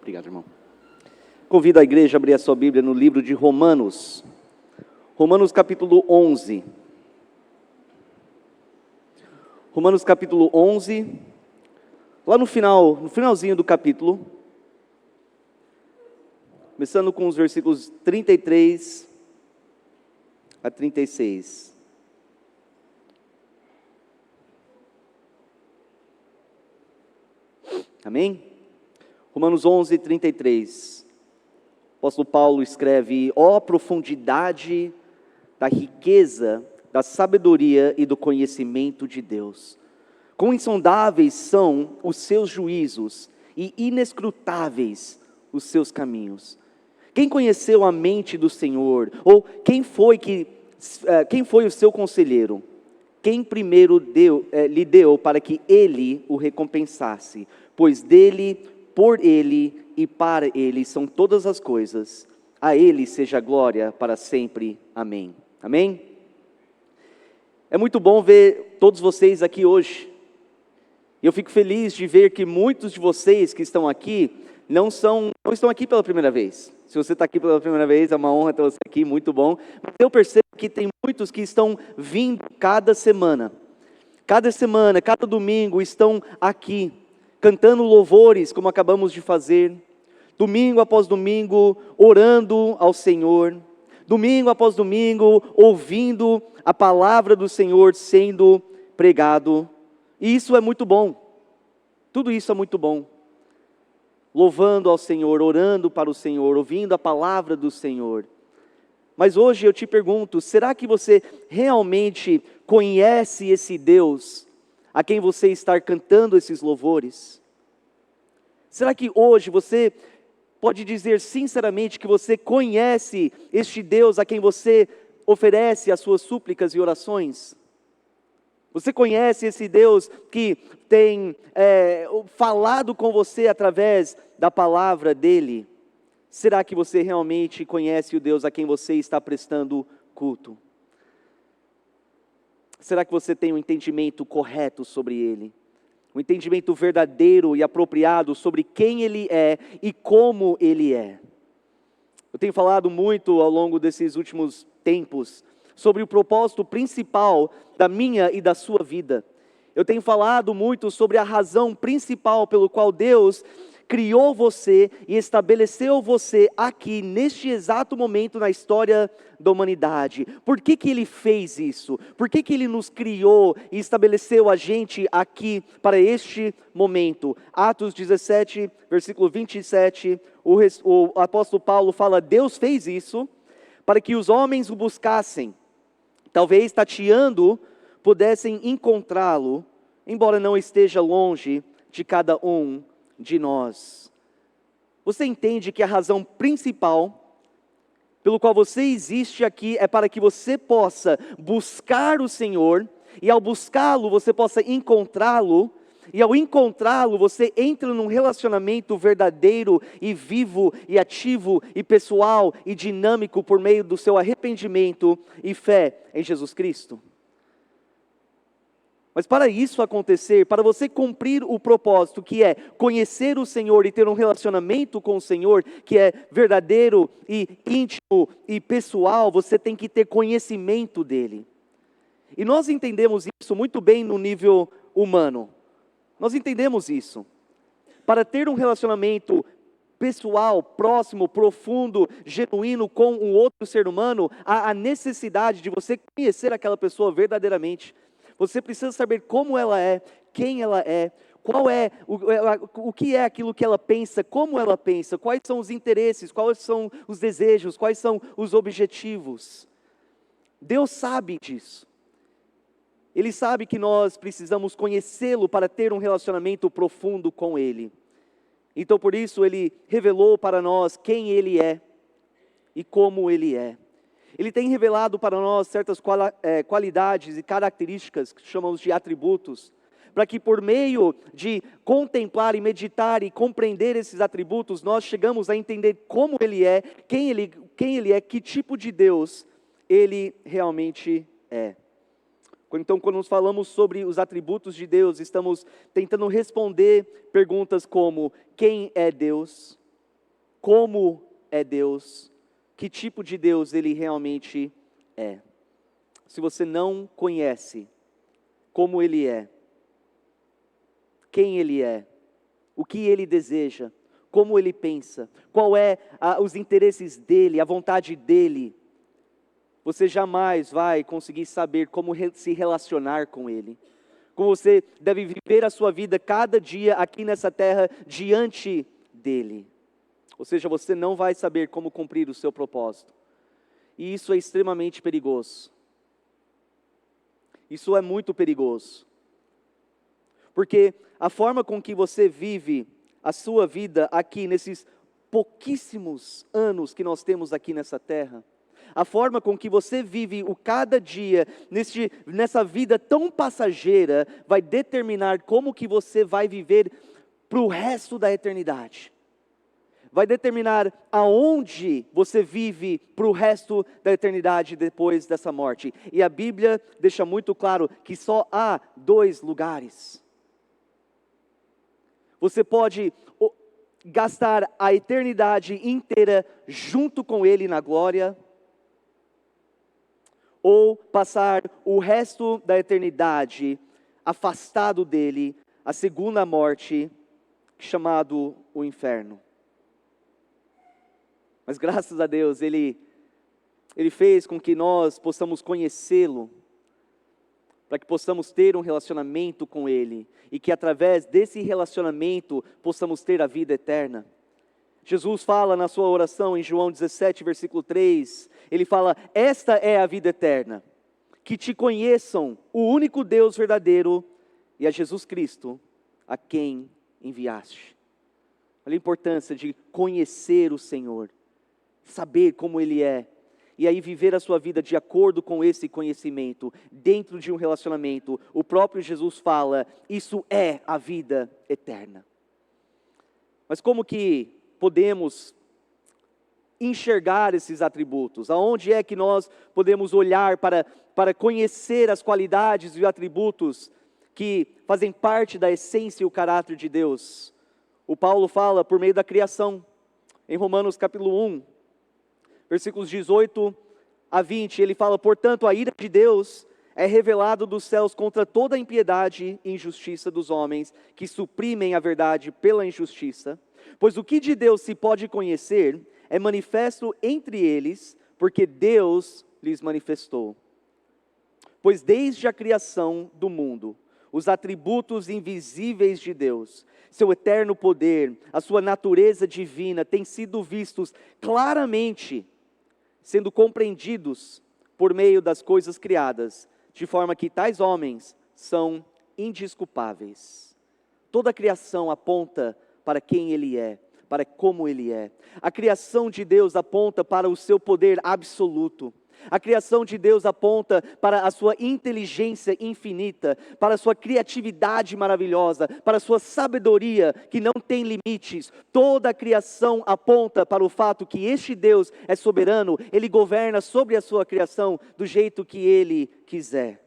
Obrigado, irmão. Convido a igreja a abrir a sua Bíblia no livro de Romanos. Romanos capítulo 11. Romanos capítulo 11. Lá no finalzinho do capítulo. Começando com os versículos 33 a 36. Amém? Romanos 11, 33. O apóstolo Paulo escreve: ó profundidade da riqueza, da sabedoria e do conhecimento de Deus. Quão insondáveis são os seus juízos e inescrutáveis os seus caminhos. Quem conheceu a mente do Senhor? Ou quem foi o seu conselheiro? Quem primeiro lhe deu para que ele o recompensasse? Pois dele, por ele e para ele são todas as coisas. A ele seja glória para sempre. Amém. Amém? É muito bom ver todos vocês aqui hoje. E eu fico feliz de ver que muitos de vocês que estão aqui não estão aqui pela primeira vez. Se você está aqui pela primeira vez, é uma honra ter você aqui, muito bom. Mas eu percebo que tem muitos que estão vindo cada semana, cada domingo estão aqui, cantando louvores, como acabamos de fazer, domingo após domingo, orando ao Senhor, domingo após domingo, ouvindo a palavra do Senhor sendo pregado, e isso é muito bom, tudo isso é muito bom, louvando ao Senhor, orando para o Senhor, ouvindo a palavra do Senhor. Mas hoje eu te pergunto, será que você realmente conhece esse Deus a quem você está cantando esses louvores? Será que hoje você pode dizer sinceramente que você conhece este Deus a quem você oferece as suas súplicas e orações? Você conhece esse Deus que tem falado com você através da palavra dEle? Será que você realmente conhece o Deus a quem você está prestando culto? Será que você tem um entendimento correto sobre Ele? Um entendimento verdadeiro e apropriado sobre quem Ele é e como Ele é? Eu tenho falado muito ao longo desses últimos tempos sobre o propósito principal da minha e da sua vida. Eu tenho falado muito sobre a razão principal pelo qual Deus criou você e estabeleceu você aqui, neste exato momento na história da humanidade. Por que Ele fez isso? Por que Ele nos criou e estabeleceu a gente aqui para este momento? Atos 17, versículo 27, o apóstolo Paulo fala: Deus fez isso para que os homens o buscassem, talvez tateando, pudessem encontrá-lo, embora não esteja longe de cada um de nós. Você entende que a razão principal pelo qual você existe aqui é para que você possa buscar o Senhor, e ao buscá-lo você possa encontrá-lo, e ao encontrá-lo você entra num relacionamento verdadeiro e vivo e ativo e pessoal e dinâmico por meio do seu arrependimento e fé em Jesus Cristo. Mas para isso acontecer, para você cumprir o propósito que é conhecer o Senhor e ter um relacionamento com o Senhor, que é verdadeiro e íntimo e pessoal, você tem que ter conhecimento dEle. E nós entendemos isso muito bem no nível humano. Nós entendemos isso. Para ter um relacionamento pessoal, próximo, profundo, genuíno com um outro ser humano, há a necessidade de você conhecer aquela pessoa verdadeiramente. Você precisa saber como ela é, quem ela é, qual é, o que é aquilo que ela pensa, como ela pensa, quais são os interesses, quais são os desejos, quais são os objetivos. Deus sabe disso. Ele sabe que nós precisamos conhecê-lo para ter um relacionamento profundo com Ele. Então por isso Ele revelou para nós quem Ele é e como Ele é. Ele tem revelado para nós certas qualidades e características que chamamos de atributos, para que por meio de contemplar e meditar e compreender esses atributos, nós chegamos a entender como Ele é, quem Ele é, que tipo de Deus Ele realmente é. Então, quando nós falamos sobre os atributos de Deus, estamos tentando responder perguntas como: quem é Deus? como é Deus, que tipo de Deus Ele realmente é. Se você não conhece como Ele é, quem Ele é, o que Ele deseja, como Ele pensa, qual é os interesses dEle, a vontade dEle, você jamais vai conseguir saber como se relacionar com Ele. Como você deve viver a sua vida cada dia aqui nessa terra diante dEle. Ou seja, você não vai saber como cumprir o seu propósito. E isso é extremamente perigoso. Isso é muito perigoso. Porque a forma com que você vive a sua vida aqui, nesses pouquíssimos anos que nós temos aqui nessa terra, a forma com que você vive o cada dia, nessa vida tão passageira, vai determinar como que você vai viver para o resto da eternidade. Vai determinar aonde você vive para o resto da eternidade depois dessa morte. E a Bíblia deixa muito claro que só há 2 lugares. Você pode gastar a eternidade inteira junto com Ele na glória, ou passar o resto da eternidade afastado dEle, a segunda morte, chamado o inferno. Mas graças a Deus, Ele fez com que nós possamos conhecê-lo, para que possamos ter um relacionamento com Ele, e que através desse relacionamento possamos ter a vida eterna. Jesus fala na sua oração em João 17, versículo 3, Ele fala: esta é a vida eterna, que te conheçam, o único Deus verdadeiro, e a Jesus Cristo, a quem enviaste. Olha a importância de conhecer o Senhor, saber como Ele é, e aí viver a sua vida de acordo com esse conhecimento, dentro de um relacionamento. O próprio Jesus fala, isso é a vida eterna. Mas como que podemos enxergar esses atributos? Aonde é que nós podemos olhar para conhecer as qualidades e atributos que fazem parte da essência e o caráter de Deus? O Paulo fala por meio da criação, em Romanos capítulo 1, versículos 18 a 20, ele fala: portanto, a ira de Deus é revelada dos céus contra toda a impiedade e injustiça dos homens, que suprimem a verdade pela injustiça. Pois o que de Deus se pode conhecer é manifesto entre eles, porque Deus lhes manifestou. Pois desde a criação do mundo, os atributos invisíveis de Deus, seu eterno poder, a sua natureza divina, têm sido vistos claramente, sendo compreendidos por meio das coisas criadas, de forma que tais homens são indesculpáveis. Toda a criação aponta para quem Ele é, para como Ele é. A criação de Deus aponta para o seu poder absoluto. A criação de Deus aponta para a sua inteligência infinita, para a sua criatividade maravilhosa, para a sua sabedoria que não tem limites. Toda a criação aponta para o fato que este Deus é soberano, Ele governa sobre a sua criação do jeito que Ele quiser.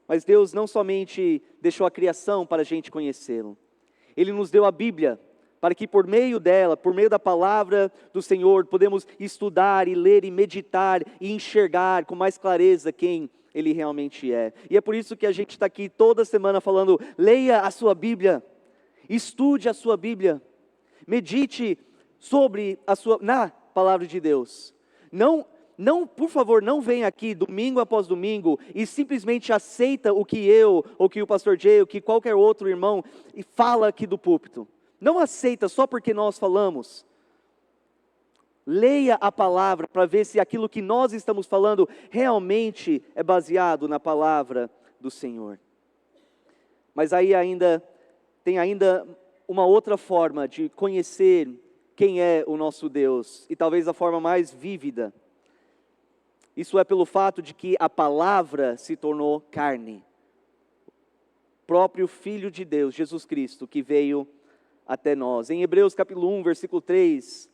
Mas Deus não somente deixou a criação para a gente conhecê-lo, Ele nos deu a Bíblia, para que por meio dela, por meio da palavra do Senhor, podemos estudar e ler e meditar e enxergar com mais clareza quem Ele realmente é. E é por isso que a gente está aqui toda semana falando: leia a sua Bíblia, estude a sua Bíblia, medite na palavra de Deus. Não, por favor, não venha aqui domingo após domingo e simplesmente aceita o que eu, ou que o pastor Jay, ou que qualquer outro irmão fala aqui do púlpito. Não aceita só porque nós falamos. Leia a palavra para ver se aquilo que nós estamos falando realmente é baseado na palavra do Senhor. Mas aí tem uma outra forma de conhecer quem é o nosso Deus, e talvez a forma mais vívida. Isso é pelo fato de que a palavra se tornou carne. O próprio Filho de Deus, Jesus Cristo, que veio até nós. Em Hebreus capítulo 1, versículo 3,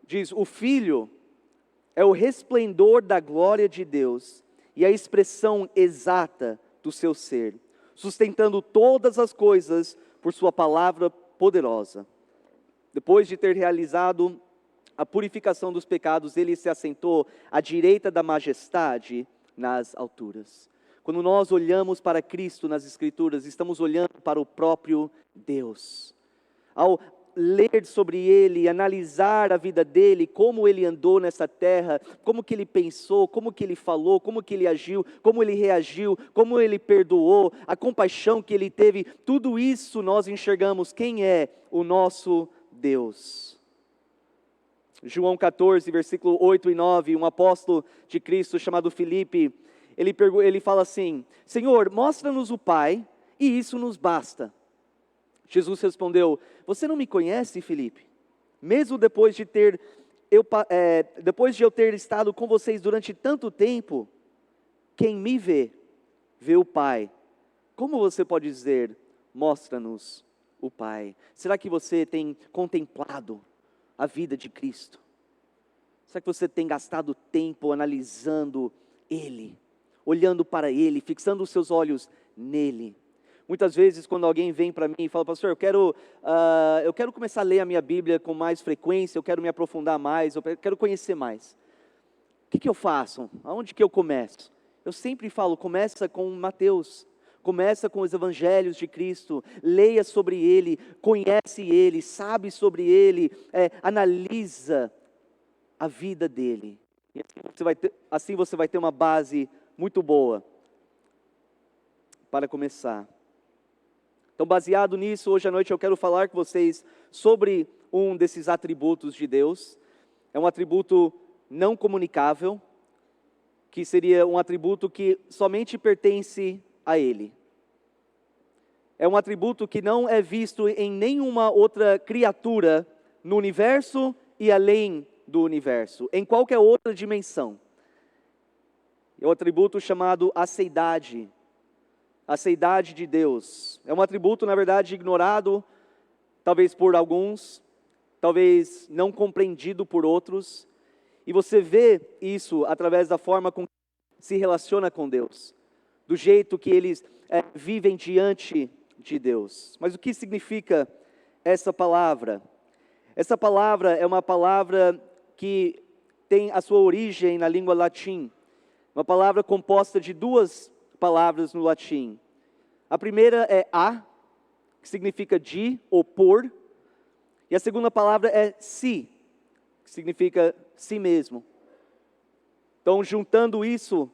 diz: o Filho é o resplendor da glória de Deus e a expressão exata do seu ser, sustentando todas as coisas por sua palavra poderosa. Depois de ter realizado a purificação dos pecados, ele se assentou à direita da majestade nas alturas. Quando nós olhamos para Cristo nas Escrituras, estamos olhando para o próprio Deus. Ao ler sobre ele, analisar a vida dele, como ele andou nessa terra, como que ele pensou, como que ele falou, como que ele agiu, como ele reagiu, como ele perdoou, a compaixão que ele teve, tudo isso nós enxergamos quem é o nosso Deus. João 14, versículo 8 e 9, um apóstolo de Cristo chamado Filipe, ele fala assim: Senhor, mostra-nos o Pai, e isso nos basta. Jesus respondeu: você não me conhece, Filipe? Mesmo depois de eu ter estado com vocês durante tanto tempo, quem me vê, vê o Pai. Como você pode dizer, mostra-nos o Pai? Será que você tem contemplado a vida de Cristo? Será que você tem gastado tempo analisando Ele, olhando para Ele, fixando os seus olhos nele? Muitas vezes quando alguém vem para mim e fala: pastor, eu quero começar a ler a minha Bíblia com mais frequência, eu quero me aprofundar mais, eu quero conhecer mais. O que eu faço? Aonde que eu começo? Eu sempre falo, começa com Mateus, começa com os evangelhos de Cristo, leia sobre Ele, conhece Ele, sabe sobre Ele, analisa a vida dEle. E assim você vai ter uma base muito boa para começar. Então, baseado nisso, hoje à noite eu quero falar com vocês sobre um desses atributos de Deus. É um atributo não comunicável, que seria um atributo que somente pertence a Ele. É um atributo que não é visto em nenhuma outra criatura no universo e além do universo, em qualquer outra dimensão. É um atributo chamado aceidade. A aceidade de Deus. É um atributo, na verdade, ignorado, talvez por alguns, talvez não compreendido por outros. E você vê isso através da forma com que se relaciona com Deus, do jeito que eles vivem diante de Deus. Mas o que significa essa palavra? Essa palavra é uma palavra que tem a sua origem na língua latim. Uma palavra composta de duas palavras no latim. A primeira é a, que significa de ou por, e a segunda palavra é si, que significa si mesmo. Então, juntando isso,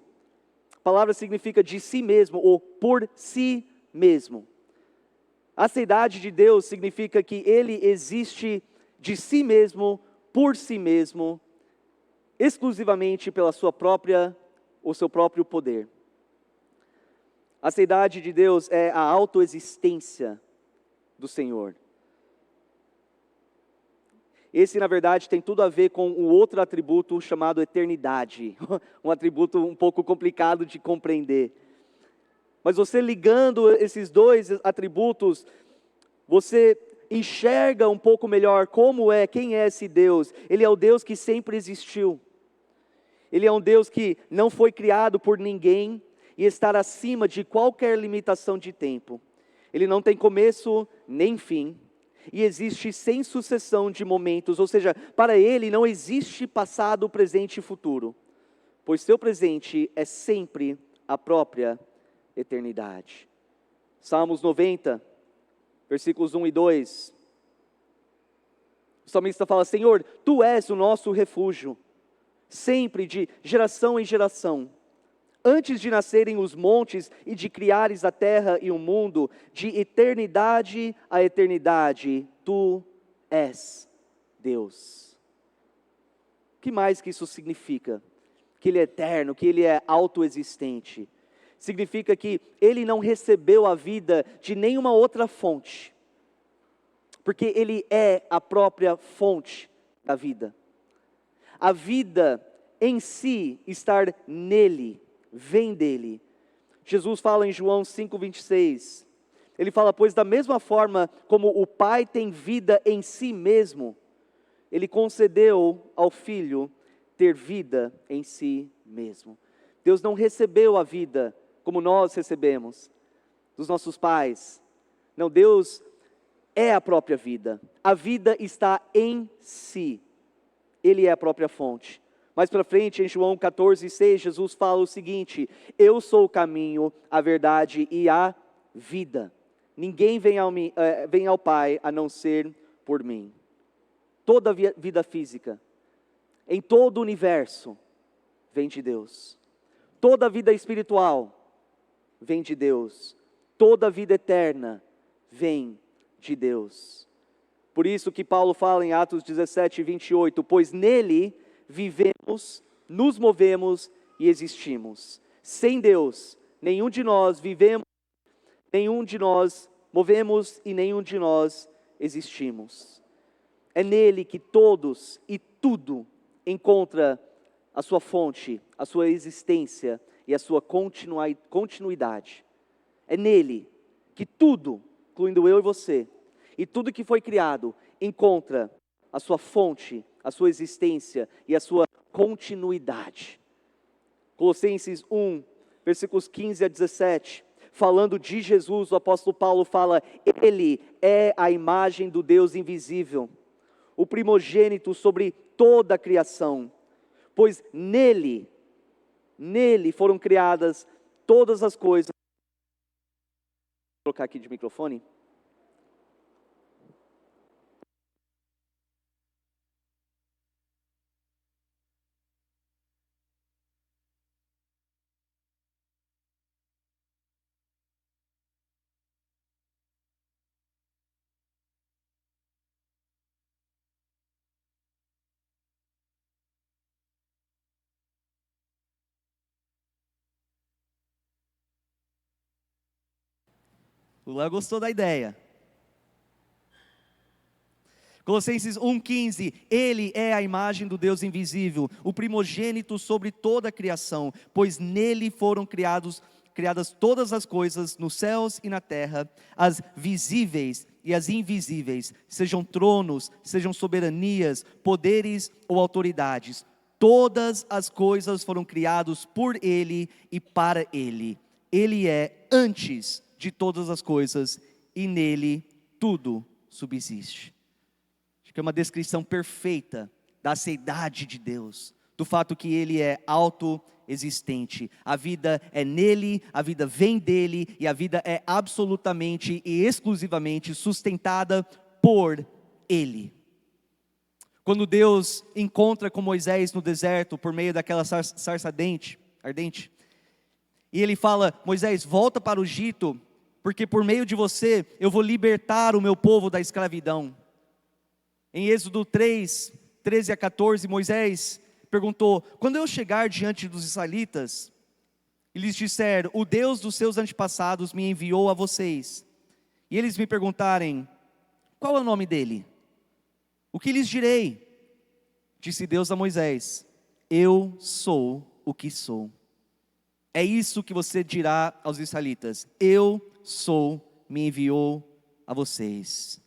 a palavra significa de si mesmo ou por si mesmo. A aceidade de Deus significa que Ele existe de si mesmo, por si mesmo, exclusivamente pela o seu próprio poder. A aceidade de Deus é a autoexistência do Senhor. Esse, na verdade, tem tudo a ver com um outro atributo chamado eternidade. Um atributo um pouco complicado de compreender. Mas você ligando esses dois atributos, você enxerga um pouco melhor quem é esse Deus. Ele é o Deus que sempre existiu. Ele é um Deus que não foi criado por ninguém e estar acima de qualquer limitação de tempo. Ele não tem começo nem fim, e existe sem sucessão de momentos, ou seja, para Ele não existe passado, presente e futuro, pois seu presente é sempre a própria eternidade. Salmos 90, versículos 1 e 2, o salmista fala: Senhor, Tu és o nosso refúgio, sempre de geração em geração. Antes de nascerem os montes e de criares a terra e o mundo, de eternidade a eternidade, Tu és Deus. O que mais que isso significa? Que Ele é eterno, que Ele é autoexistente. Significa que Ele não recebeu a vida de nenhuma outra fonte, porque Ele é a própria fonte da vida. A vida em si, estar nele, vem dele. Jesus fala em João 5,26, ele fala: pois da mesma forma como o Pai tem vida em si mesmo, Ele concedeu ao Filho ter vida em si mesmo. Deus não recebeu a vida como nós recebemos, dos nossos pais. Não, Deus é a própria vida. A vida está em si. Ele é a própria fonte. Mais para frente, em João 14:6, Jesus fala o seguinte: eu sou o caminho, a verdade e a vida. Ninguém vem ao Pai a não ser por mim. Toda a vida física, em todo o universo, vem de Deus. Toda a vida espiritual vem de Deus. Toda a vida eterna vem de Deus. Por isso que Paulo fala em Atos 17:28, pois nele vivemos, nos movemos e existimos. Sem Deus, nenhum de nós vivemos, nenhum de nós movemos e nenhum de nós existimos. É nele que todos e tudo encontra a sua fonte, a sua existência e a sua continuidade. É nele que tudo, incluindo eu e você, e tudo que foi criado, encontra a sua fonte, a sua existência e a sua continuidade. Colossenses 1, versículos 15 a 17, falando de Jesus, o apóstolo Paulo fala: Ele é a imagem do Deus invisível, o primogênito sobre toda a criação, pois nele foram criadas todas as coisas. Vou colocar aqui de microfone. O Léo gostou da ideia. Colossenses 1,15, Ele é a imagem do Deus invisível, o primogênito sobre toda a criação, pois nele foram criadas todas as coisas nos céus e na terra, as visíveis e as invisíveis, sejam tronos, sejam soberanias, poderes ou autoridades. Todas as coisas foram criadas por Ele e para Ele. Ele é antes de todas as coisas e nele tudo subsiste. Acho que é uma descrição perfeita da seidade de Deus, do fato que Ele é autoexistente. A vida é nele, a vida vem dele e a vida é absolutamente e exclusivamente sustentada por Ele. Quando Deus encontra com Moisés no deserto por meio daquela sarça ardente, e Ele fala: Moisés, volta para o Egito, porque por meio de você eu vou libertar o meu povo da escravidão. Em Êxodo 3, 13 a 14, Moisés perguntou: quando eu chegar diante dos israelitas, e lhes disser, o Deus dos seus antepassados me enviou a vocês, e eles me perguntarem, qual é o nome dele? O que lhes direi? Disse Deus a Moisés: eu sou o que sou. É isso que você dirá aos israelitas: eu sou, me enviou a vocês.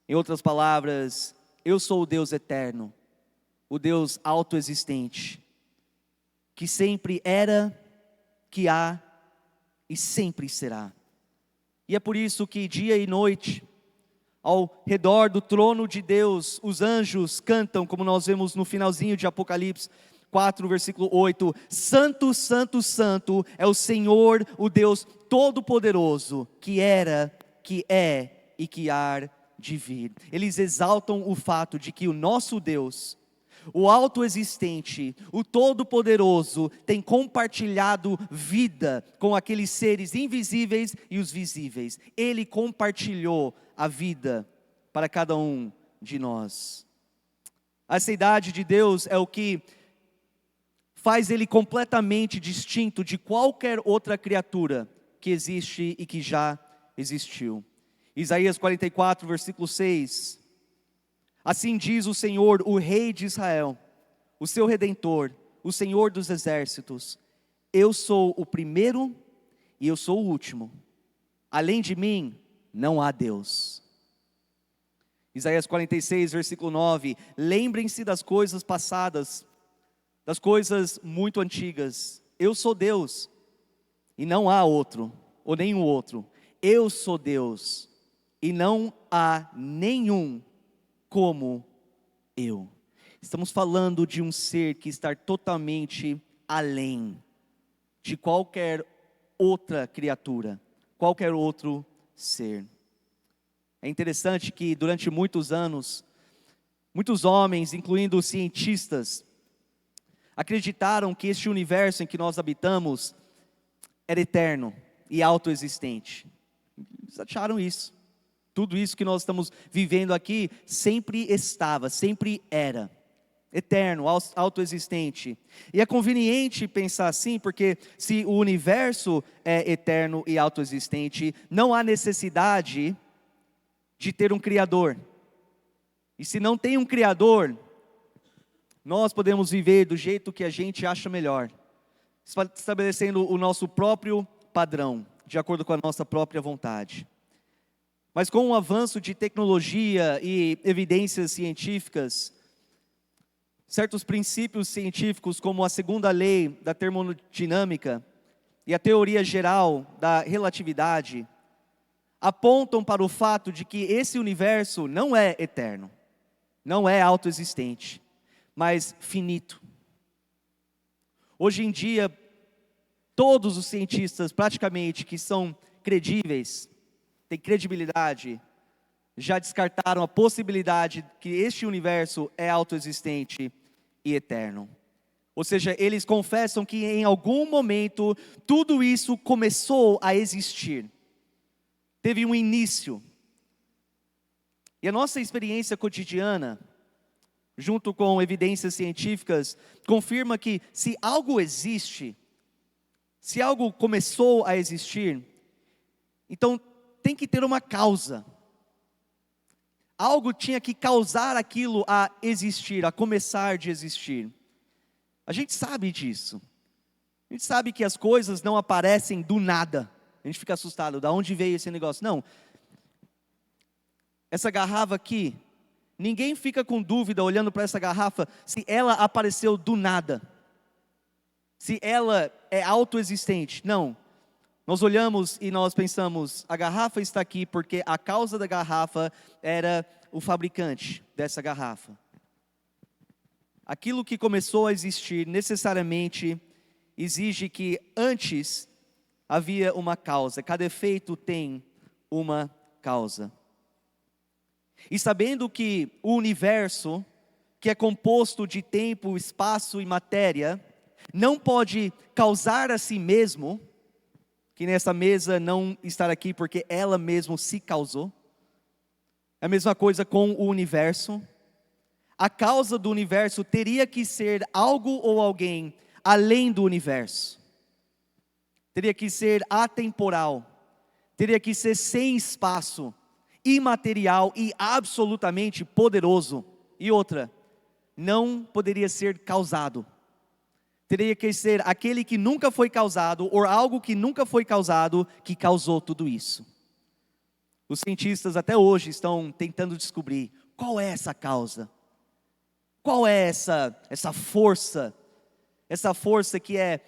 Em outras palavras, eu sou o Deus eterno, o Deus autoexistente, que sempre era, que há e sempre será. E é por isso que dia e noite, ao redor do trono de Deus, os anjos cantam, como nós vemos no finalzinho de Apocalipse 4, versículo 8, Santo, Santo, Santo é o Senhor, o Deus Todo-Poderoso, que era, que é e que há de vir. Eles exaltam o fato de que o nosso Deus, o autoexistente, o Todo-Poderoso, tem compartilhado vida com aqueles seres invisíveis e os visíveis. Ele compartilhou a vida para cada um de nós. A seidade de Deus é o que faz Ele completamente distinto de qualquer outra criatura que existe e que já existiu. Isaías 44, versículo 6. Assim diz o Senhor, o Rei de Israel, o seu Redentor, o Senhor dos exércitos: eu sou o primeiro e eu sou o último. Além de mim, não há Deus. Isaías 46, versículo 9. Lembrem-se das coisas passadas, das coisas muito antigas. Eu sou Deus, e não há outro, ou nenhum outro. Eu sou Deus, e não há nenhum como eu. Estamos falando de um ser que está totalmente além de qualquer outra criatura, qualquer outro ser. É interessante que durante muitos anos, muitos homens, incluindo os cientistas, acreditaram que este universo em que nós habitamos era eterno e autoexistente. Eles acharam isso. Tudo isso que nós estamos vivendo aqui sempre estava, sempre era eterno, autoexistente. E é conveniente pensar assim, porque se o universo é eterno e autoexistente, não há necessidade de ter um Criador. E se não tem um Criador, nós podemos viver do jeito que a gente acha melhor, estabelecendo o nosso próprio padrão, de acordo com a nossa própria vontade. Mas com o avanço de tecnologia e evidências científicas, certos princípios científicos, como a segunda lei da termodinâmica e a teoria geral da relatividade, apontam para o fato de que esse universo não é eterno, não é autoexistente, mas finito. Hoje em dia, todos os cientistas praticamente que são credíveis, têm credibilidade, já descartaram a possibilidade que este universo é autoexistente e eterno. Ou seja, eles confessam que em algum momento tudo isso começou a existir. Teve um início. E a nossa experiência cotidiana, junto com evidências científicas, confirma que se algo existe, se algo começou a existir, então tem que ter uma causa. Algo tinha que causar aquilo a existir, a começar de existir. A gente sabe disso. A gente sabe que as coisas não aparecem do nada. A gente fica assustado, de onde veio esse negócio? Não. Essa garrafa aqui, ninguém fica com dúvida olhando para essa garrafa se ela apareceu do nada. Se ela é autoexistente. Não. Nós olhamos e nós pensamos, a garrafa está aqui porque a causa da garrafa era o fabricante dessa garrafa. Aquilo que começou a existir necessariamente exige que antes havia uma causa. Cada efeito tem uma causa. E sabendo que o universo, que é composto de tempo, espaço e matéria, não pode causar a si mesmo, que nessa mesa não estar aqui porque ela mesma se causou. É a mesma coisa com o universo. A causa do universo teria que ser algo ou alguém além do universo. Teria que ser atemporal. Teria que ser sem espaço, imaterial e absolutamente poderoso. E outra, não poderia ser causado. Teria que ser aquele que nunca foi causado, ou algo que nunca foi causado, que causou tudo isso. Os cientistas até hoje estão tentando descobrir qual é essa causa. Qual é essa força que é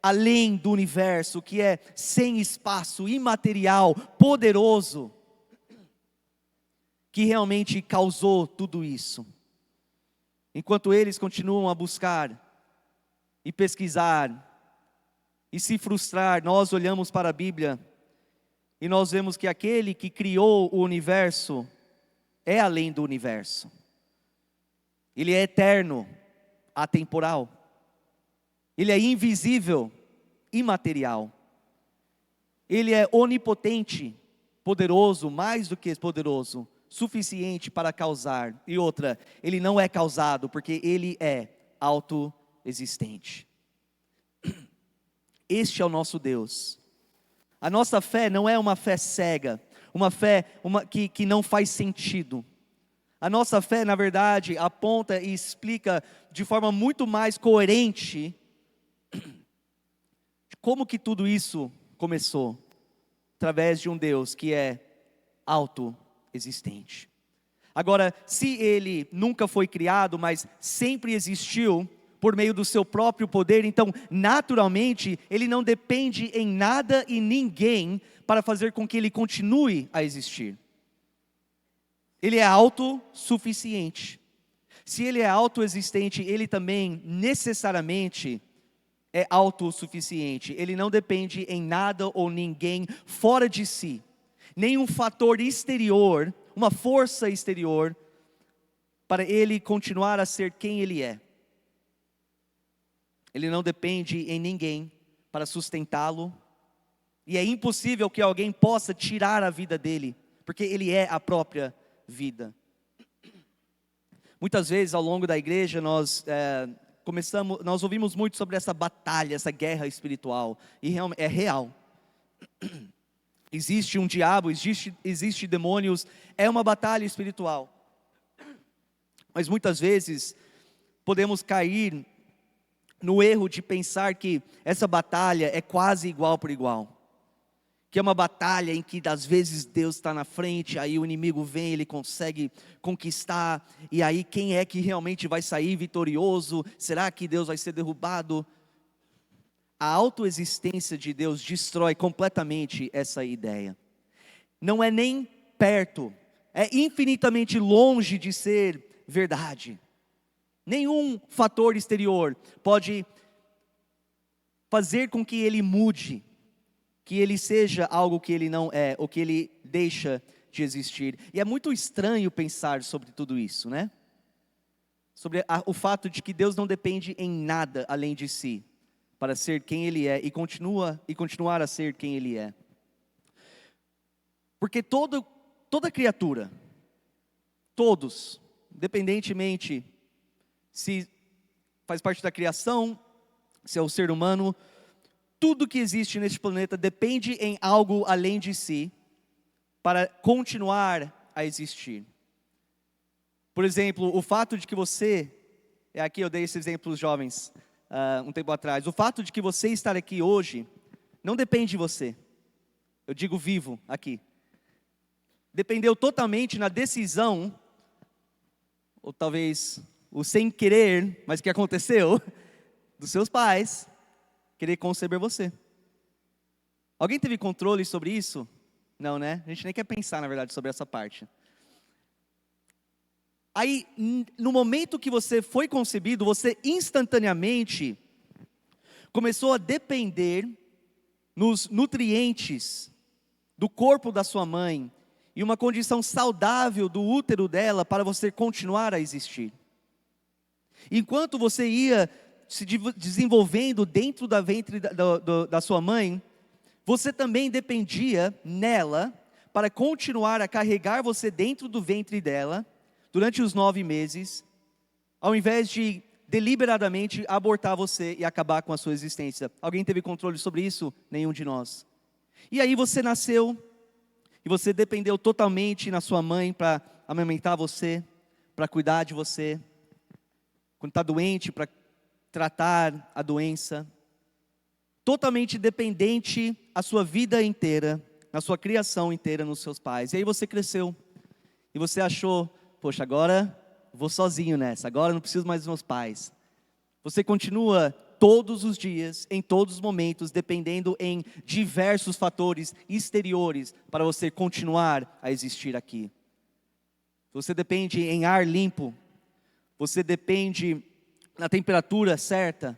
além do universo, que é sem espaço, imaterial, poderoso, que realmente causou tudo isso. Enquanto eles continuam a buscar e pesquisar e se frustrar, nós olhamos para a Bíblia e nós vemos que aquele que criou o universo é além do universo. Ele é eterno, atemporal. Ele é invisível, imaterial. Ele é onipotente, poderoso, mais do que poderoso, suficiente para causar. E outra, ele não é causado porque ele é autoexistente. Este é o nosso Deus. A nossa fé não é uma fé cega, uma fé que não faz sentido. A nossa fé, na verdade, aponta e explica de forma muito mais coerente como que tudo isso começou, através de um Deus que é autoexistente. Agora, se ele nunca foi criado, mas sempre existiu por meio do seu próprio poder, então, naturalmente, ele não depende em nada e ninguém para fazer com que ele continue a existir. ele é autossuficiente. Se ele é autoexistente, ele também necessariamente é autossuficiente. Ele não depende em nada ou ninguém fora de si. Nenhum fator exterior, uma força exterior, para ele continuar a ser quem ele é. Ele não depende em ninguém para sustentá-lo. E é impossível que alguém possa tirar a vida dele, porque ele é a própria vida. Muitas vezes ao longo da igreja nós ouvimos muito sobre essa batalha, essa guerra espiritual, e é real. Existe um diabo, existe demônios, é uma batalha espiritual. Mas muitas vezes podemos cair no erro de pensar que essa batalha é quase igual por igual. Que é uma batalha em que às vezes Deus está na frente, aí o inimigo vem, ele consegue conquistar, e aí quem é que realmente vai sair vitorioso? Será que Deus vai ser derrubado? A autoexistência de Deus destrói completamente essa ideia. Não é nem perto, é infinitamente longe de ser verdade. Nenhum fator exterior pode fazer com que ele mude, que ele seja algo que ele não é, ou que ele deixa de existir. E é muito estranho pensar sobre tudo isso, né? Sobre o fato de que Deus não depende em nada além de si, para ser quem ele é, e continuar a ser quem ele é. Porque toda criatura, todos, independentemente se faz parte da criação, se é o ser humano, tudo que existe neste planeta depende em algo além de si para continuar a existir. Por exemplo, o fato de que você, aqui eu dei esse exemplo aos jovens um tempo atrás, o fato de que você estar aqui hoje não depende de você, eu digo vivo aqui, dependeu totalmente na decisão, ou talvez o sem querer, mas que aconteceu, dos seus pais, querer conceber você. Alguém teve controle sobre isso? Não, né? A gente nem quer pensar, na verdade, sobre essa parte. Aí, no momento que você foi concebido, você instantaneamente começou a depender nos nutrientes do corpo da sua mãe e uma condição saudável do útero dela para você continuar a existir. Enquanto você ia se desenvolvendo dentro da ventre da sua mãe, você também dependia nela para continuar a carregar você dentro do ventre dela durante os 9 meses, ao invés de deliberadamente abortar você e acabar com a sua existência. Alguém teve controle sobre isso? Nenhum de nós. E aí você nasceu e você dependeu totalmente na sua mãe para amamentar você, para cuidar de você, quando está doente, para tratar a doença, totalmente dependente a sua vida inteira, na sua criação inteira nos seus pais. E aí você cresceu, e você achou, poxa, agora vou sozinho nessa, agora não preciso mais dos meus pais. Você continua todos os dias, em todos os momentos, dependendo em diversos fatores exteriores para você continuar a existir aqui. Você depende em ar limpo, você depende na temperatura certa,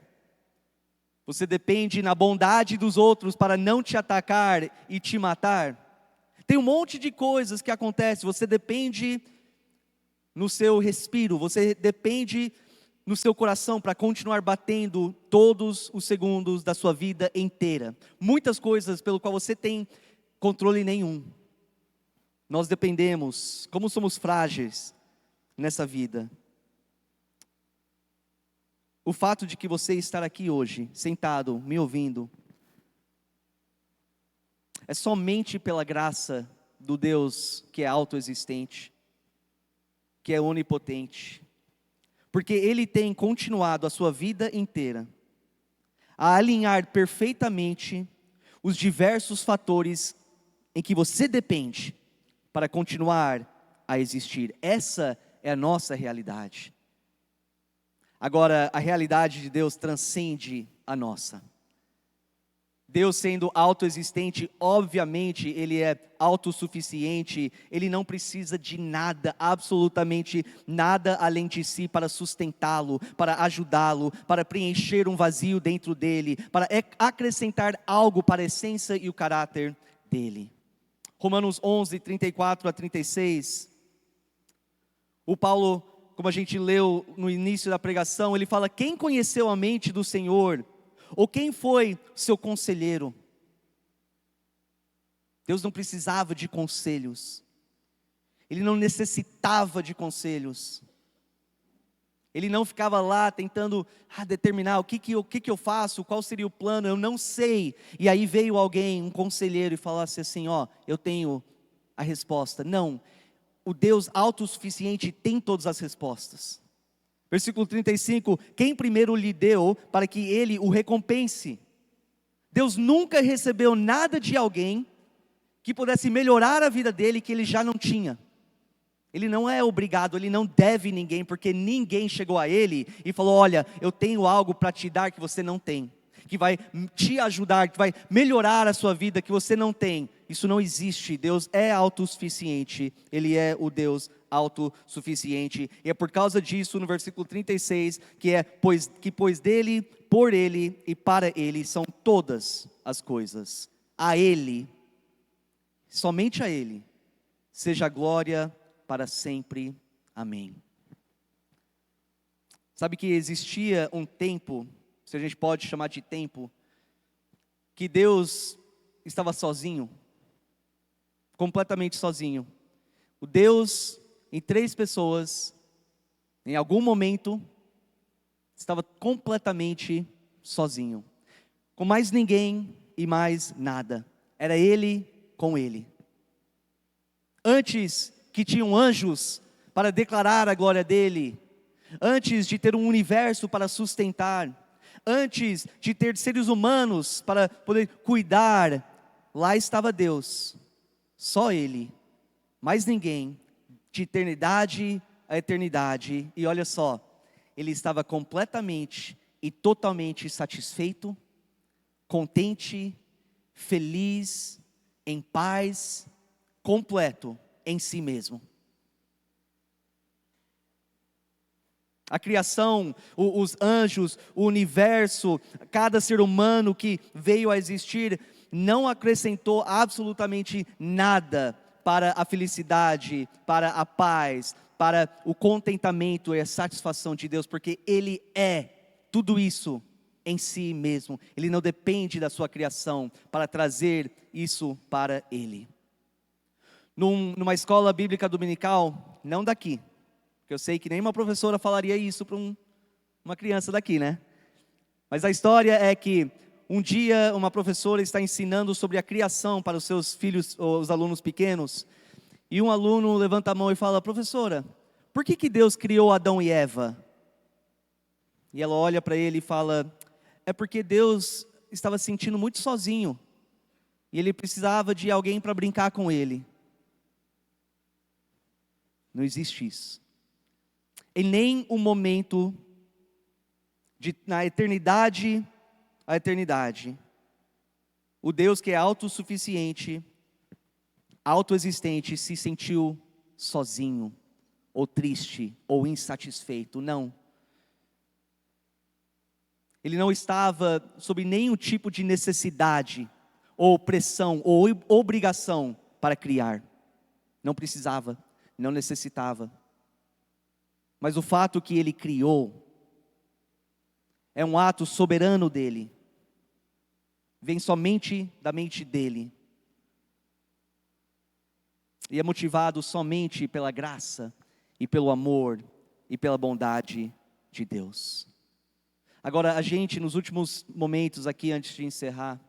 você depende na bondade dos outros para não te atacar e te matar. Tem um monte de coisas que acontecem, você depende no seu respiro, você depende no seu coração para continuar batendo todos os segundos da sua vida inteira. Muitas coisas pelo qual você tem controle nenhum. Nós dependemos, como somos frágeis nessa vida. O fato de que você estar aqui hoje, sentado, me ouvindo, é somente pela graça do Deus que é autoexistente, que é onipotente, porque Ele tem continuado a sua vida inteira a alinhar perfeitamente os diversos fatores em que você depende para continuar a existir. Essa é a nossa realidade. Agora, a realidade de Deus transcende a nossa. Deus sendo autoexistente, obviamente Ele é autossuficiente, Ele não precisa de nada, absolutamente nada além de si para sustentá-lo, para ajudá-lo, para preencher um vazio dentro dele, para acrescentar algo para a essência e o caráter dele. Romanos 11, 34 a 36, o Paulo, como a gente leu no início da pregação, ele fala: quem conheceu a mente do Senhor? Ou quem foi seu conselheiro? Deus não precisava de conselhos. Ele não necessitava de conselhos. Ele não ficava lá tentando determinar o que eu faço, qual seria o plano, eu não sei. E aí veio alguém, um conselheiro, e falasse assim: eu tenho a resposta. Não, o Deus autossuficiente tem todas as respostas. Versículo 35, quem primeiro lhe deu para que ele o recompense? Deus nunca recebeu nada de alguém que pudesse melhorar a vida dele que ele já não tinha. Ele não é obrigado, ele não deve ninguém, porque ninguém chegou a ele e falou: olha, eu tenho algo para te dar que você não tem, que vai te ajudar, que vai melhorar a sua vida que você não tem. Isso não existe. Deus é autossuficiente, Ele é o Deus autossuficiente, e é por causa disso, no versículo 36, pois dele, por ele e para ele são todas as coisas. A ele, somente a ele, seja a glória para sempre. Amém. Sabe que existia um tempo, se a gente pode chamar de tempo, que Deus estava sozinho, completamente sozinho. O Deus em 3 pessoas, em algum momento, estava completamente sozinho, com mais ninguém e mais nada. Era Ele com Ele. Antes que tinham anjos para declarar a glória dEle, antes de ter um universo para sustentar, antes de ter seres humanos para poder cuidar, lá estava Deus, só Ele, mais ninguém, de eternidade a eternidade. E olha só, Ele estava completamente e totalmente satisfeito, contente, feliz, em paz, completo em si mesmo. A criação, os anjos, o universo, cada ser humano que veio a existir, não acrescentou absolutamente nada para a felicidade, para a paz, para o contentamento e a satisfação de Deus, porque Ele é tudo isso em si mesmo. Ele não depende da sua criação para trazer isso para Ele. Numa escola bíblica dominical, não daqui, porque eu sei que nenhuma professora falaria isso para uma criança daqui, né? Mas a história é que um dia uma professora está ensinando sobre a criação para os seus filhos, os alunos pequenos, e um aluno levanta a mão e fala: professora, por que Deus criou Adão e Eva? E ela olha para ele e fala: é porque Deus estava se sentindo muito sozinho, e ele precisava de alguém para brincar com ele. Não existe isso. Em nem um momento, na eternidade a eternidade, o Deus que é autossuficiente, autoexistente, se sentiu sozinho, ou triste, ou insatisfeito. Não. Ele não estava sob nenhum tipo de necessidade, ou pressão, ou obrigação para criar. Não precisava, não necessitava. Mas o fato que Ele criou é um ato soberano dEle. Vem somente da mente dEle. E é motivado somente pela graça, e pelo amor, e pela bondade de Deus. Agora, a gente, nos últimos momentos aqui, antes de encerrar,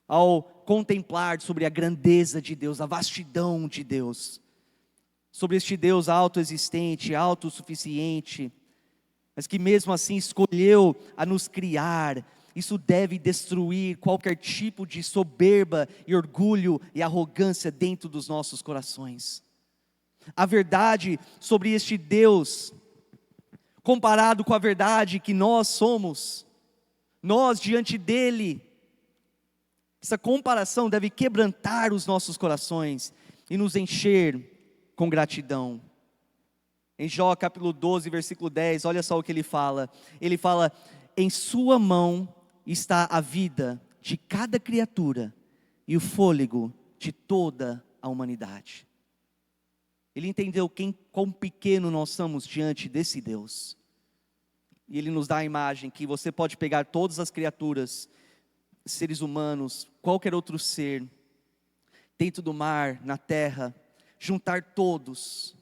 ao contemplar sobre a grandeza de Deus, a vastidão de Deus, sobre este Deus autoexistente, autossuficiente, mas que mesmo assim escolheu a nos criar, isso deve destruir qualquer tipo de soberba e orgulho e arrogância dentro dos nossos corações. A verdade sobre este Deus, comparado com a verdade que nós somos, nós diante dEle, Essa comparação deve quebrantar os nossos corações e nos encher com gratidão. Em Jó capítulo 12, versículo 10, olha só o que ele fala. Ele fala: em sua mão está a vida de cada criatura e o fôlego de toda a humanidade. Ele entendeu quão pequeno nós somos diante desse Deus. E ele nos dá a imagem que você pode pegar todas as criaturas, seres humanos, qualquer outro ser, dentro do mar, na terra, juntar todos,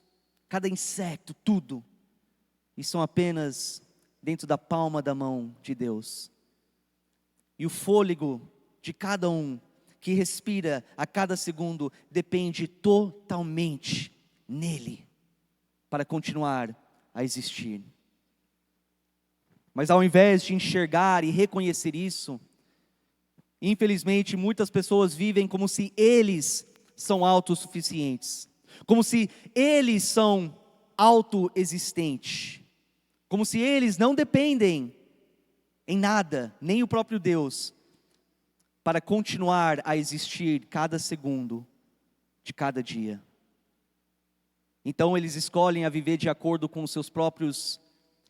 cada inseto, tudo, e são apenas dentro da palma da mão de Deus. E o fôlego de cada um que respira a cada segundo depende totalmente nele para continuar a existir. Mas ao invés de enxergar e reconhecer isso, infelizmente muitas pessoas vivem como se eles são autossuficientes, como se eles são autoexistentes, como se eles não dependem em nada, nem o próprio Deus, para continuar a existir cada segundo de cada dia. Então eles escolhem a viver de acordo com os seus próprios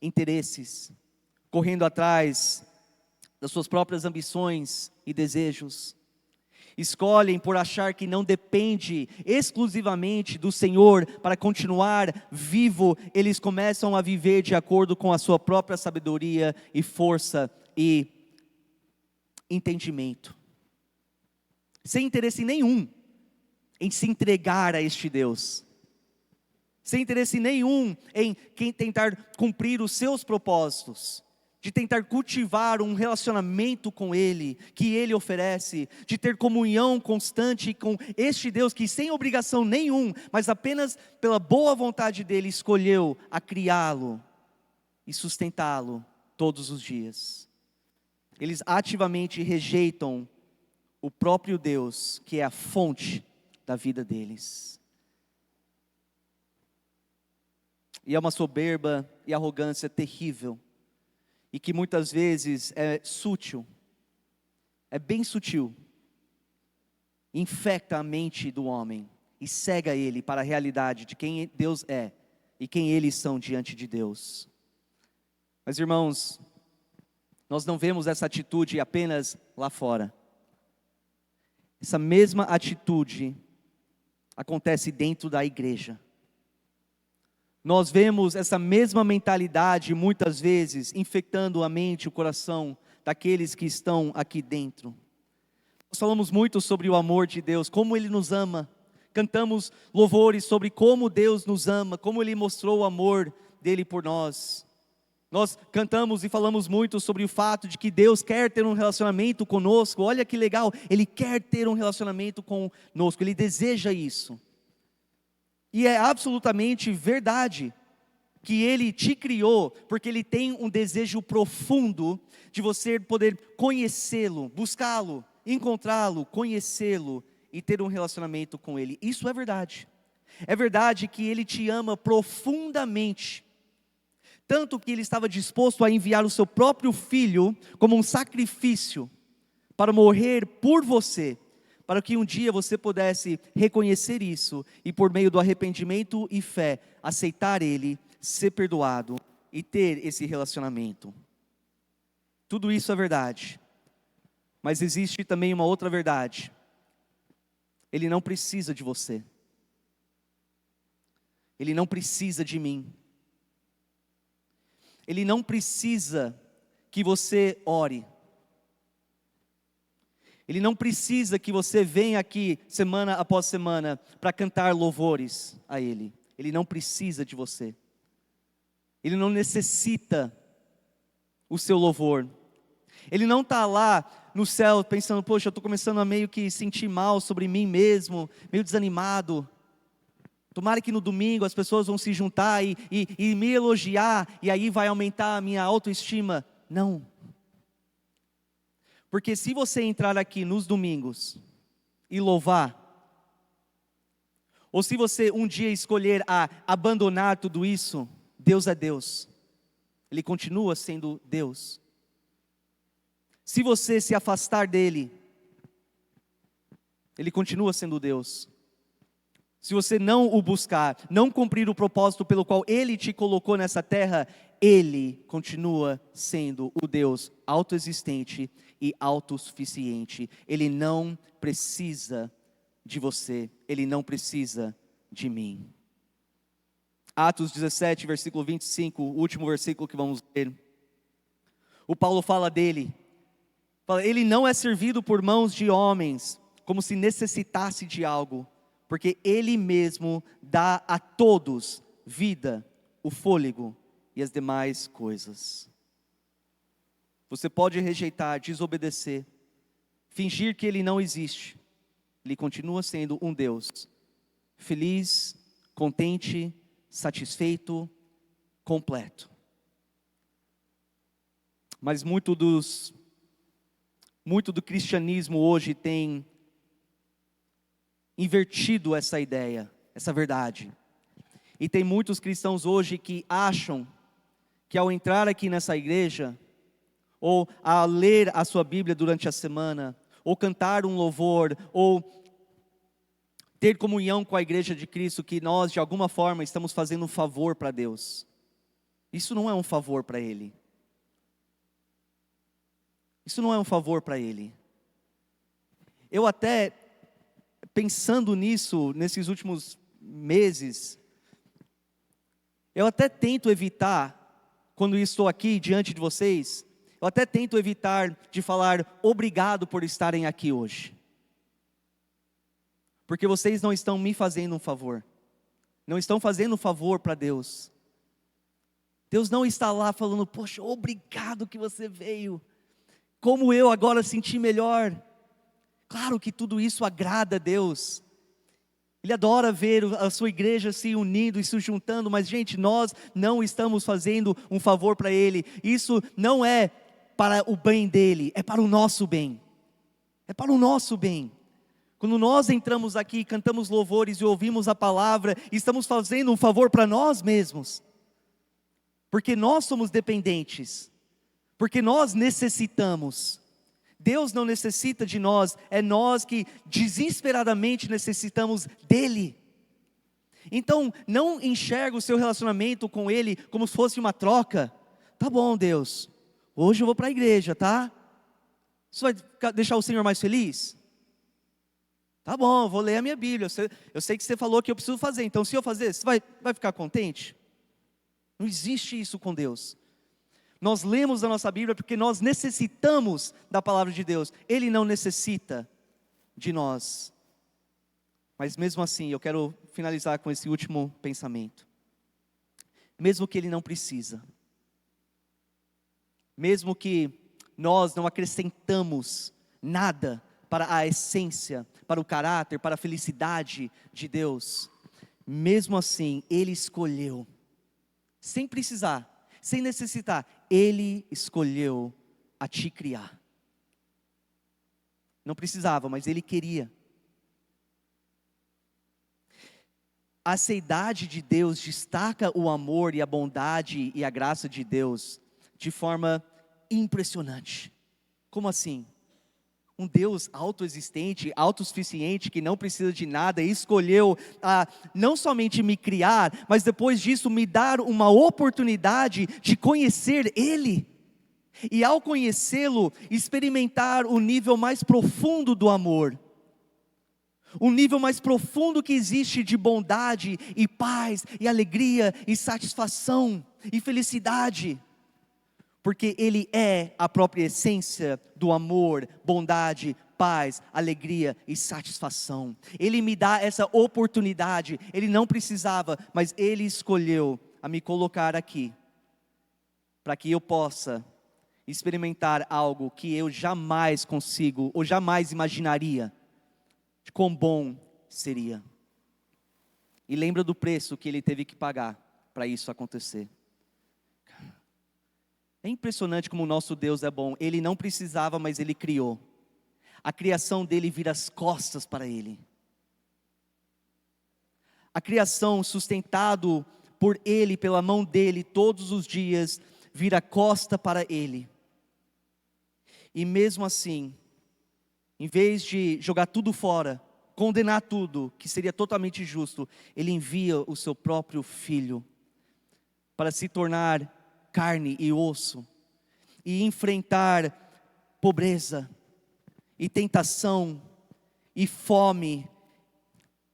interesses, correndo atrás das suas próprias ambições e desejos. Escolhem por achar que não depende exclusivamente do Senhor para continuar vivo. Eles começam a viver de acordo com a sua própria sabedoria e força e entendimento, sem interesse nenhum em se entregar a este Deus, sem interesse nenhum em tentar cumprir os seus propósitos, de tentar cultivar um relacionamento com Ele, que Ele oferece, de ter comunhão constante com este Deus que sem obrigação nenhum, mas apenas pela boa vontade dEle, escolheu a criá-lo e sustentá-lo todos os dias. Eles ativamente rejeitam o próprio Deus, que é a fonte da vida deles. E é uma soberba e arrogância terrível, e que muitas vezes é sutil, é bem sutil, infecta a mente do homem e cega ele para a realidade de quem Deus é e quem eles são diante de Deus. Mas irmãos, nós não vemos essa atitude apenas lá fora. Essa mesma atitude acontece dentro da igreja. Nós vemos essa mesma mentalidade muitas vezes infectando a mente, o coração daqueles que estão aqui dentro. Nós falamos muito sobre o amor de Deus, como Ele nos ama. Cantamos louvores sobre como Deus nos ama, como Ele mostrou o amor dEle por nós. Nós cantamos e falamos muito sobre o fato de que Deus quer ter um relacionamento conosco. Olha que legal, Ele quer ter um relacionamento conosco, Ele deseja isso. E é absolutamente verdade que Ele te criou, porque Ele tem um desejo profundo de você poder conhecê-lo, buscá-lo, encontrá-lo, conhecê-lo e ter um relacionamento com Ele. Isso é verdade. É verdade que Ele te ama profundamente, tanto que Ele estava disposto a enviar o seu próprio Filho como um sacrifício para morrer por você, para que um dia você pudesse reconhecer isso e por meio do arrependimento e fé, aceitar Ele, ser perdoado e ter esse relacionamento. Tudo isso é verdade, mas existe também uma outra verdade. Ele não precisa de você. Ele não precisa de mim. Ele não precisa que você ore. Ele não precisa que você venha aqui semana após semana para cantar louvores a Ele. Ele não precisa de você. Ele não necessita o seu louvor. Ele não está lá no céu pensando, poxa, eu estou começando a meio que sentir mal sobre mim mesmo, meio desanimado. Tomara que no domingo as pessoas vão se juntar e me elogiar, e aí vai aumentar a minha autoestima. Não. Porque se você entrar aqui nos domingos e louvar, ou se você um dia escolher abandonar tudo isso, Deus é Deus. Ele continua sendo Deus. Se você se afastar dEle, Ele continua sendo Deus. Se você não o buscar, não cumprir o propósito pelo qual Ele te colocou nessa terra, Ele continua sendo o Deus autoexistente e autossuficiente. Ele não precisa de você, Ele não precisa de mim. Atos 17, versículo 25, o último versículo que vamos ler. O Paulo fala dele, ele não é servido por mãos de homens, como se necessitasse de algo, porque Ele mesmo dá a todos vida, o fôlego e as demais coisas. Você pode rejeitar, desobedecer, fingir que Ele não existe. Ele continua sendo um Deus feliz, contente, satisfeito, completo. Mas muito do cristianismo hoje tem invertido essa ideia, essa verdade. E tem muitos cristãos hoje que acham que ao entrar aqui nessa igreja, ou a ler a sua Bíblia durante a semana, ou cantar um louvor, ou ter comunhão com a igreja de Cristo, que nós de alguma forma estamos fazendo um favor para Deus. Isso não é um favor para Ele. Isso não é um favor para Ele. Eu até, pensando nisso, nesses últimos meses, eu até tento evitar, quando estou aqui diante de vocês, eu até tento evitar de falar obrigado por estarem aqui hoje. Porque vocês não estão me fazendo um favor. Não estão fazendo um favor para Deus. Deus não está lá falando, poxa, obrigado que você veio. Como eu agora senti melhor. Claro que tudo isso agrada a Deus. Ele adora ver a sua igreja se unindo e se juntando, mas gente, nós não estamos fazendo um favor para Ele. Isso não é para o bem dEle, é para o nosso bem. É para o nosso bem. Quando nós entramos aqui, cantamos louvores e ouvimos a palavra, estamos fazendo um favor para nós mesmos. Porque nós somos dependentes. Porque nós necessitamos. Deus não necessita de nós, é nós que desesperadamente necessitamos dEle. Então, não enxerga o seu relacionamento com Ele como se fosse uma troca. Tá bom, Deus, hoje eu vou para a igreja, tá? Isso vai deixar o Senhor mais feliz? Tá bom, eu vou ler a minha Bíblia, eu sei que você falou que eu preciso fazer, então se eu fazer, você vai ficar contente? Não existe isso com Deus. Nós lemos a nossa Bíblia porque nós necessitamos da palavra de Deus. Ele não necessita de nós. Mas mesmo assim, eu quero finalizar com esse último pensamento. Mesmo que Ele não precisa. Mesmo que nós não acrescentamos nada para a essência, para o caráter, para a felicidade de Deus. Mesmo assim, Ele escolheu, sem precisar, sem necessitar, Ele escolheu a te criar. Não precisava, mas Ele queria. A seidade de Deus destaca o amor e a bondade e a graça de Deus de forma impressionante. Como assim? Um Deus autoexistente, autossuficiente, que não precisa de nada, escolheu não somente me criar, mas depois disso me dar uma oportunidade de conhecer Ele. E ao conhecê-lo, experimentar o nível mais profundo do amor. O nível mais profundo que existe de bondade e paz e alegria e satisfação e felicidade. Porque Ele é a própria essência do amor, bondade, paz, alegria e satisfação. Ele me dá essa oportunidade, Ele não precisava, mas Ele escolheu a me colocar aqui, para que eu possa experimentar algo que eu jamais consigo, ou jamais imaginaria, de quão bom seria. E lembra do preço que Ele teve que pagar para isso acontecer. É impressionante como o nosso Deus é bom. Ele não precisava, mas Ele criou. A criação dele vira as costas para Ele. A criação, sustentado por Ele, pela mão dEle, todos os dias, vira costa para Ele. E mesmo assim, em vez de jogar tudo fora, condenar tudo, que seria totalmente justo, Ele envia o seu próprio Filho para se tornar carne e osso e enfrentar pobreza e tentação e fome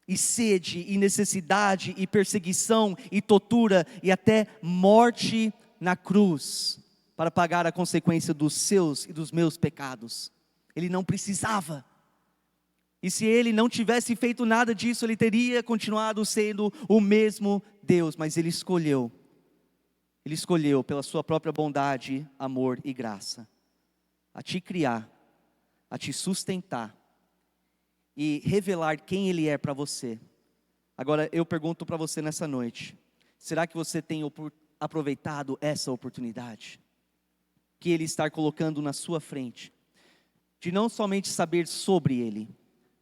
e sede e necessidade e perseguição e tortura e até morte na cruz, para pagar a consequência dos seus e dos meus pecados. Ele não precisava. E se ele não tivesse feito nada disso, ele teria continuado sendo o mesmo Deus. Mas ele escolheu pela sua própria bondade, amor e graça, a te criar, a te sustentar e revelar quem Ele é para você. Agora eu pergunto para você nessa noite: será que você tem aproveitado essa oportunidade que Ele está colocando na sua frente, de não somente saber sobre Ele,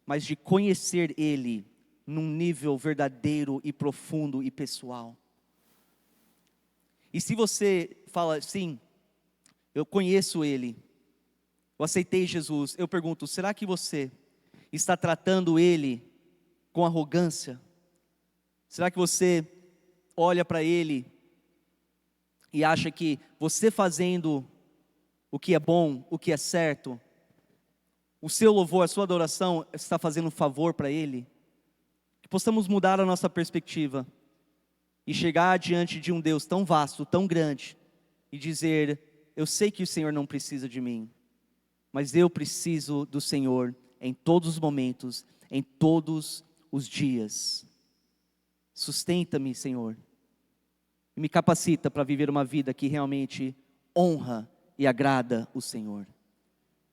mas de conhecer Ele num nível verdadeiro e profundo e pessoal? E se você fala, sim, eu conheço Ele, eu aceitei Jesus, eu pergunto: será que você está tratando Ele com arrogância? Será que você olha para Ele e acha que você fazendo o que é bom, o que é certo, o seu louvor, a sua adoração está fazendo um favor para Ele? Que possamos mudar a nossa perspectiva e chegar diante de um Deus tão vasto, tão grande, e dizer: eu sei que o Senhor não precisa de mim, mas eu preciso do Senhor em todos os momentos, em todos os dias. Sustenta-me, Senhor, e me capacita para viver uma vida que realmente honra e agrada o Senhor.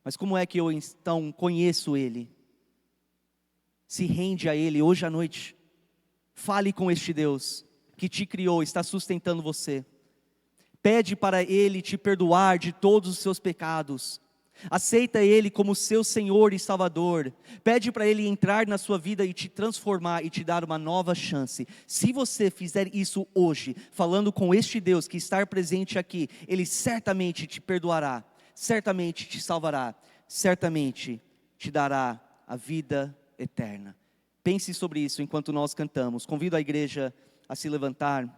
Mas como é que eu então conheço Ele? Se rende a Ele hoje à noite. Fale com este Deus que te criou, está sustentando você. Pede para Ele te perdoar de todos os seus pecados. Aceita Ele como seu Senhor e Salvador. Pede para Ele entrar na sua vida e te transformar e te dar uma nova chance. Se você fizer isso hoje, falando com este Deus que está presente aqui, Ele certamente te perdoará, certamente te salvará, certamente te dará a vida eterna. Pense sobre isso enquanto nós cantamos. Convido a igreja a se levantar.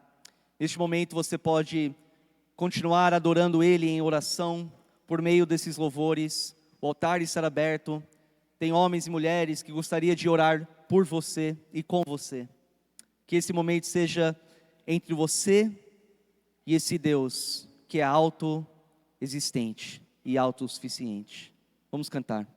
Neste momento você pode continuar adorando Ele em oração por meio desses louvores. O altar estará aberto. Tem homens e mulheres que gostariam de orar por você e com você. Que esse momento seja entre você e esse Deus que é autoexistente e autossuficiente. Vamos cantar.